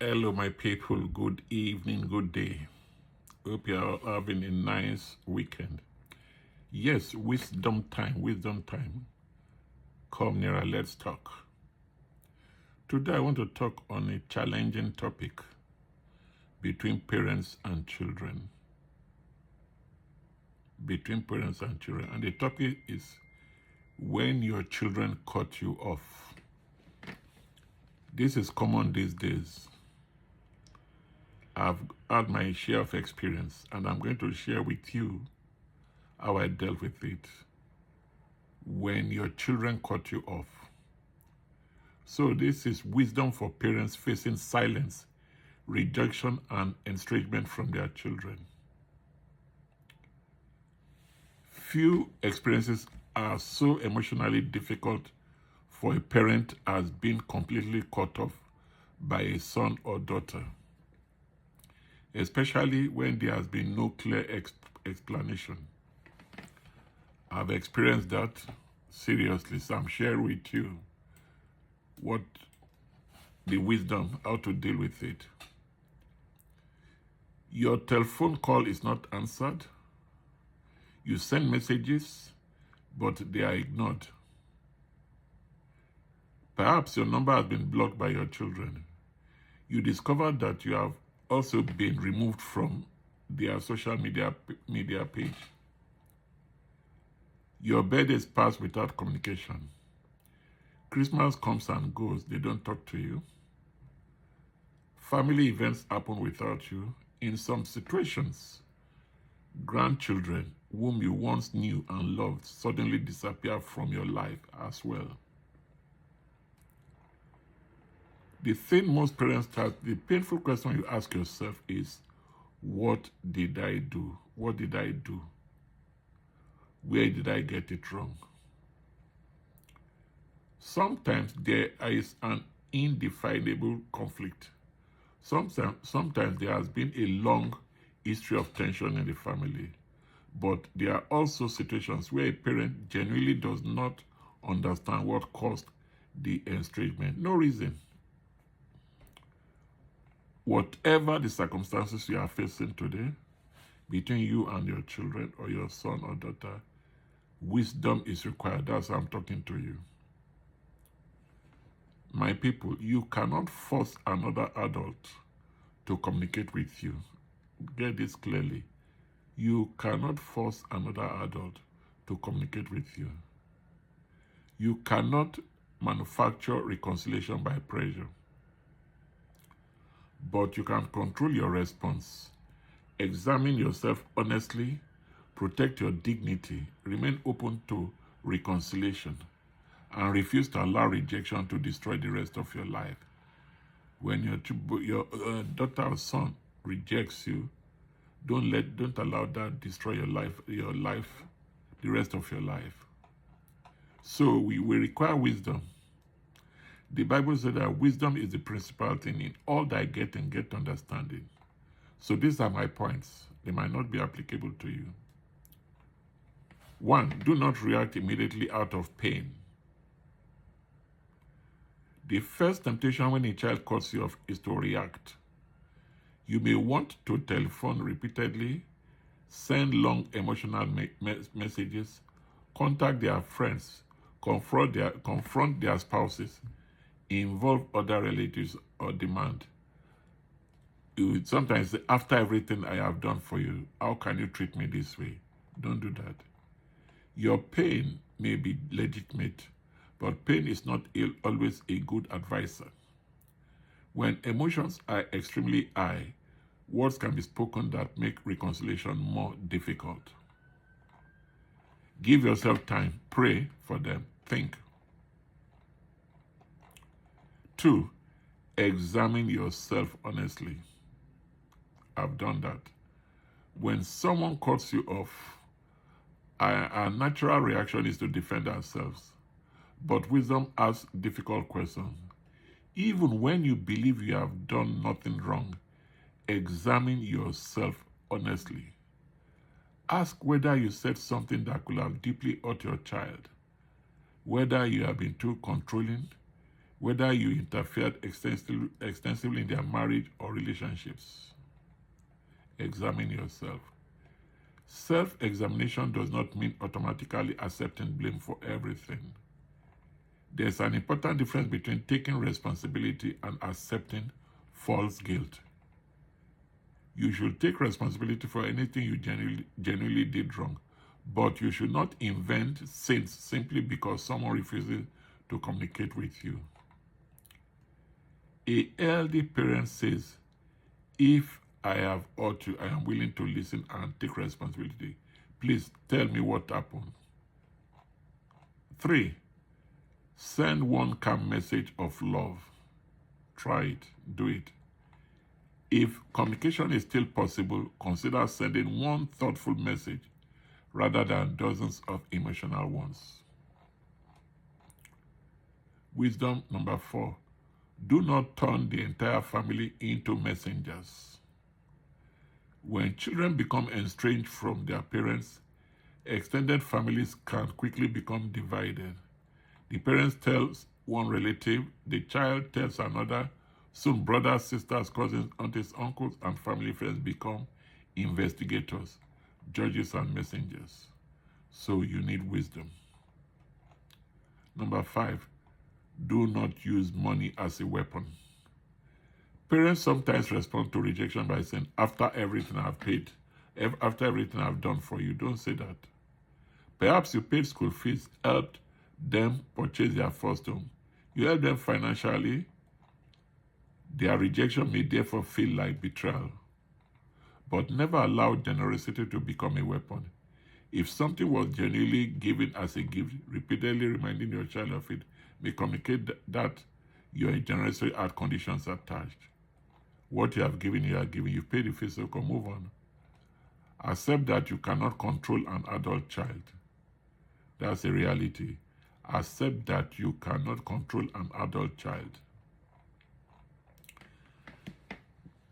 Hello, my people. Good evening, good day. Hope you are having a nice weekend. Yes, wisdom time, wisdom time. Come nearer, let's talk. Today, I want to talk on a challenging topic between parents and children. Between parents and children. And the topic is when your children cut you off. This is common these days. I've had my share of experience, and I'm going to share with you how I dealt with it when your children cut you off. So this is wisdom for parents facing silence, rejection, and estrangement from their children. Few experiences are so emotionally difficult for a parent as being completely cut off by a son or daughter, especially when there has been no clear explanation. I've experienced that seriously, so I'm sharing with you what the wisdom, how to deal with it. Your telephone call is not answered. You send messages, but they are ignored. Perhaps your number has been blocked by your children. You discover that you have also been removed from their social media page. Your birthdays pass without communication. Christmas comes and goes, they don't talk to you. Family events happen without you. In some situations, grandchildren whom you once knew and loved suddenly disappear from your life as well. The thing most parents have, the painful question you ask yourself is, what did I do? What did I do? Where did I get it wrong? Sometimes there is an indefinable conflict. Sometimes there has been a long history of tension in the family. But there are also situations where a parent genuinely does not understand what caused the estrangement. No reason. Whatever the circumstances you are facing today, between you and your children or your son or daughter, wisdom is required. That's how I'm talking to you. My people, you cannot force another adult to communicate with you. Get this clearly. You cannot force another adult to communicate with you. You cannot manufacture reconciliation by pressure. But you can control your response. Examine yourself honestly, protect your dignity, remain open to reconciliation, and refuse to allow rejection to destroy the rest of your life. When your daughter or son rejects you, don't allow that destroy your life, the rest of your life. So we require wisdom. The Bible said that wisdom is the principal thing. In all thy getting, get understanding. So these are my points. They might not be applicable to you. 1, do not react immediately out of pain. The first temptation when a child cuts you off is to react. You may want to telephone repeatedly, send long emotional messages, contact their friends, confront their spouses, involve other relatives, or demand. You would sometimes say, after everything I have done for you, how can you treat me this way? Don't do that. Your pain may be legitimate, but pain is not always a good advisor. When emotions are extremely high, words can be spoken that make reconciliation more difficult. Give yourself time. Pray for them. Think. 2, examine yourself honestly. I've done that. When someone cuts you off, our natural reaction is to defend ourselves. But wisdom asks difficult questions. Even when you believe you have done nothing wrong, examine yourself honestly. Ask whether you said something that could have deeply hurt your child, whether you have been too controlling, whether you interfered extensively in their marriage or relationships. Examine yourself. Self-examination does not mean automatically accepting blame for everything. There's an important difference between taking responsibility and accepting false guilt. You should take responsibility for anything you genuinely did wrong, but you should not invent sins simply because someone refuses to communicate with you. A healthy parent says, if I have ought to, I am willing to listen and take responsibility. Please tell me what happened. 3. Send one calm message of love. Try it. Do it. If communication is still possible, consider sending one thoughtful message rather than dozens of emotional ones. Wisdom number 4. Do not turn the entire family into messengers. When children become estranged from their parents, extended families can quickly become divided. The parents tell one relative, the child tells another, soon brothers, sisters, cousins, aunts, uncles, and family friends become investigators, judges, and messengers. So you need wisdom. Number 5, do not use money as a weapon. Parents sometimes respond to rejection by saying, after everything I've paid, after everything I've done for you. Don't say that. Perhaps you paid school fees, helped them purchase their first home. You help them financially. Their rejection may therefore feel like betrayal. But never allow generosity to become a weapon. If something was genuinely given as a gift, repeatedly reminding your child of it may communicate that you are generously at conditions attached. What you have given, you are giving. You pay the fees, so come move on. Accept that you cannot control an adult child. That's a reality. Accept that you cannot control an adult child.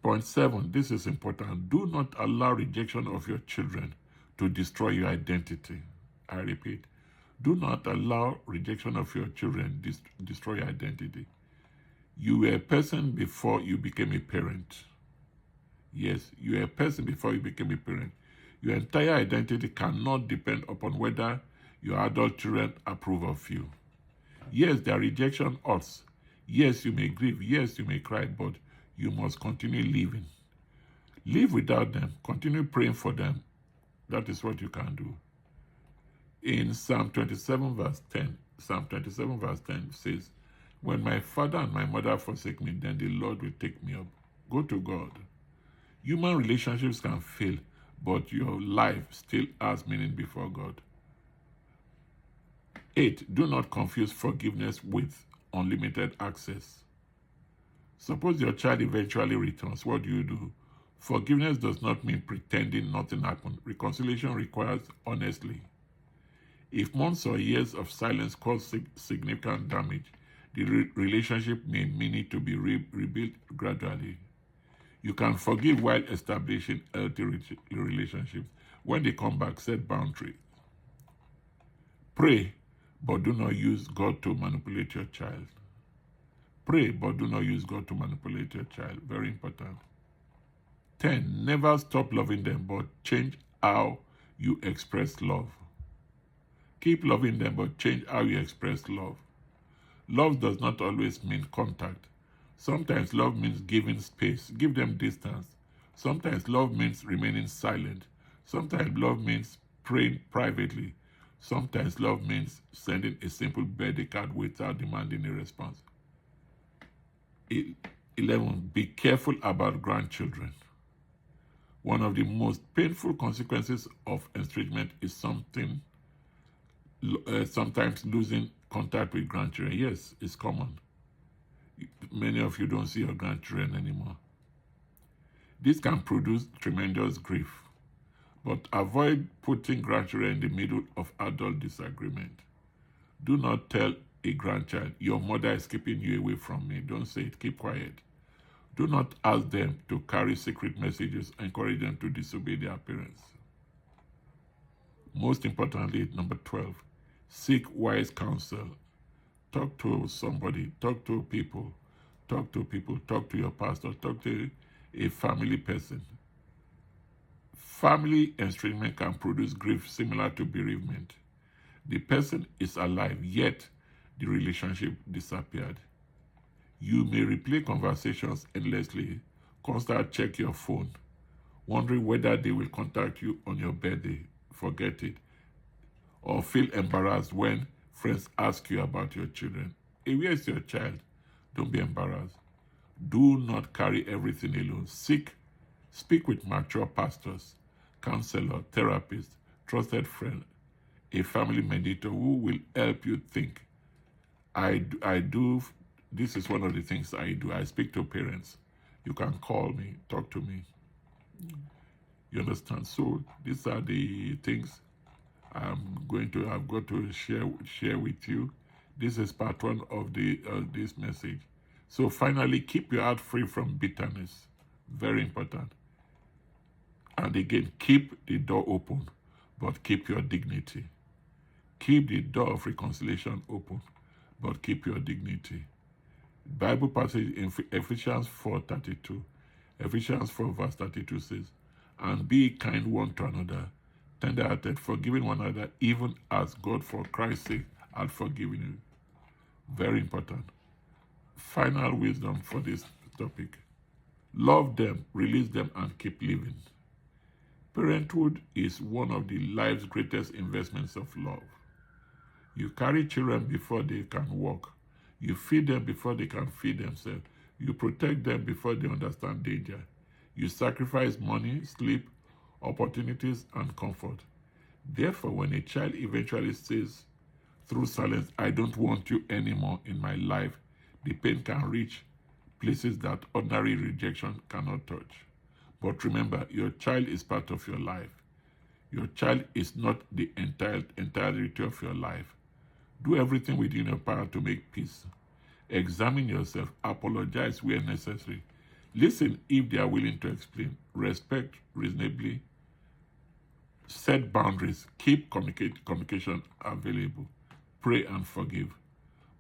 Point 7, this is important. Do not allow rejection of your children to destroy your identity. I repeat, do not allow rejection of your children destroy your identity. You were a person before you became a parent. Yes, you were a person before you became a parent. Your entire identity cannot depend upon whether your adult children approve of you. Yes, their rejection hurts. Yes, you may grieve. Yes, you may cry, but you must continue living. Live without them. Continue praying for them. That is what you can do. In Psalm 27 verse 10, Psalm 27 verse 10 says, when my father and my mother forsake me, then the Lord will take me up. Go to God. Human relationships can fail, but your life still has meaning before God. 8. Do not confuse forgiveness with unlimited access. Suppose your child eventually returns. What do? Forgiveness does not mean pretending nothing happened. Reconciliation requires honesty. If months or years of silence cause significant damage, the relationship may need to be rebuilt gradually. You can forgive while establishing healthy relationships. When they come back, set boundaries. Pray, but do not use God to manipulate your child. Pray, but do not use God to manipulate your child. Very important. 10. Never stop loving them, but change how you express love. Keep loving them, but change how you express love. Love does not always mean contact. Sometimes love means giving space. Give them distance. Sometimes love means remaining silent. Sometimes love means praying privately. Sometimes love means sending a simple birthday card without demanding a response. 11. Be careful about grandchildren. One of the most painful consequences of estrangement is sometimes losing contact with grandchildren. Yes, it's common. Many of you don't see your grandchildren anymore. This can produce tremendous grief, but avoid putting grandchildren in the middle of adult disagreement. Do not tell a grandchild, your mother is keeping you away from me. Don't say it, keep quiet. Do not ask them to carry secret messages, encourage them to disobey their parents. Most importantly, number 12, seek wise counsel. Talk to somebody, talk to people, talk to your pastor, talk to a family person. Family estrangement can produce grief similar to bereavement. The person is alive, yet the relationship disappeared. You may replay conversations endlessly, constantly check your phone, wondering whether they will contact you on your birthday, forget it, or feel embarrassed when friends ask you about your children. Hey, where is your child? Don't be embarrassed. Do not carry everything alone. Speak with mature pastors, counselor, therapist, trusted friend, a family mediator who will help you think. This is one of the things I do. I speak to parents. You can call me, talk to me. You understand? So these are the things I've got to share with you. This is part one of this message. So finally, keep your heart free from bitterness. Very important. And again, keep the door open, but keep your dignity. Keep the door of reconciliation open, but keep your dignity. Bible passage in Ephesians 4:32. Ephesians 4 verse 32 says, and be kind one to another, tender-hearted, forgiving one another, even as God for Christ's sake had forgiven you. Very important. Final wisdom for this topic. Love them, release them, and keep living. Parenthood is one of the life's greatest investments of love. You carry children before they can walk. You feed them before they can feed themselves. You protect them before they understand danger. You sacrifice money, sleep, opportunities, and comfort. Therefore, when a child eventually says through silence, I don't want you anymore in my life, the pain can reach places that ordinary rejection cannot touch. But remember, your child is part of your life. Your child is not the entirety of your life. Do everything within your power to make peace. Examine yourself. Apologize where necessary. Listen if they are willing to explain. Respect reasonably. Set boundaries. Keep communication available. Pray and forgive.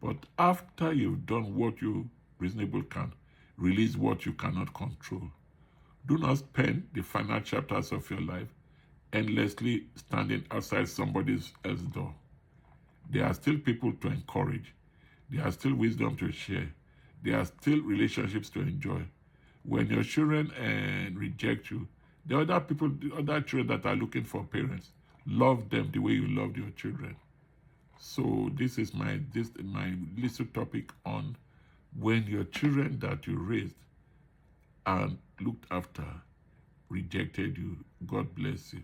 But after you've done what you reasonably can, release what you cannot control. Do not spend the final chapters of your life endlessly standing outside somebody else's door. There are still people to encourage. There are still wisdom to share. There are still relationships to enjoy. When your children reject you, the other children that are looking for parents, love them the way you loved your children. So this is my little topic on when your children that you raised and looked after rejected you. God bless you.